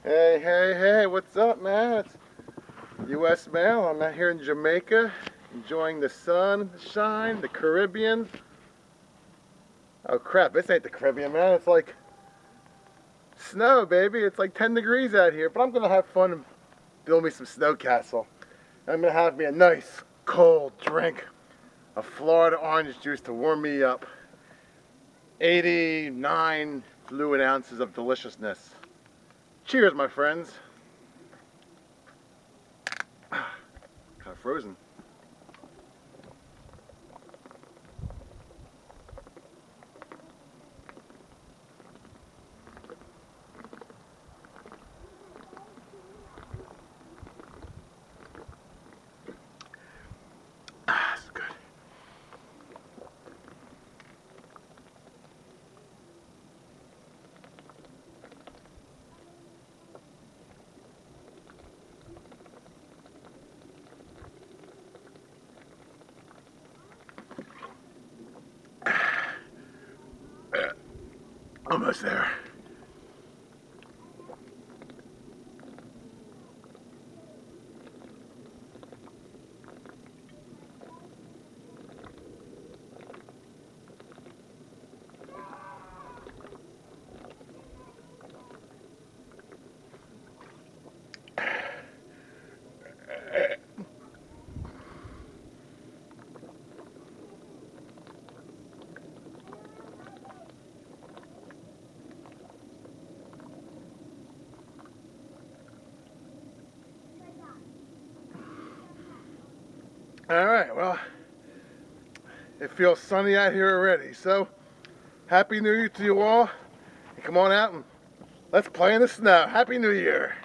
Hey, hey, hey, what's up, man? It's U.S. Mail. I'm out here in Jamaica, enjoying the sun, the shine, the Caribbean. Oh crap, this ain't the Caribbean, man. It's like snow, baby. It's like 10 degrees out here, but I'm gonna have fun and build me some snow castle. I'm gonna have me a nice, cold drink of Florida orange juice to warm me up. 89 fluid ounces of deliciousness. Cheers, my friends. Kind of frozen. It's good. Almost there. Alright, well, it feels sunny out here already, so Happy New Year to you all, and come on out and let's play in the snow. Happy New Year!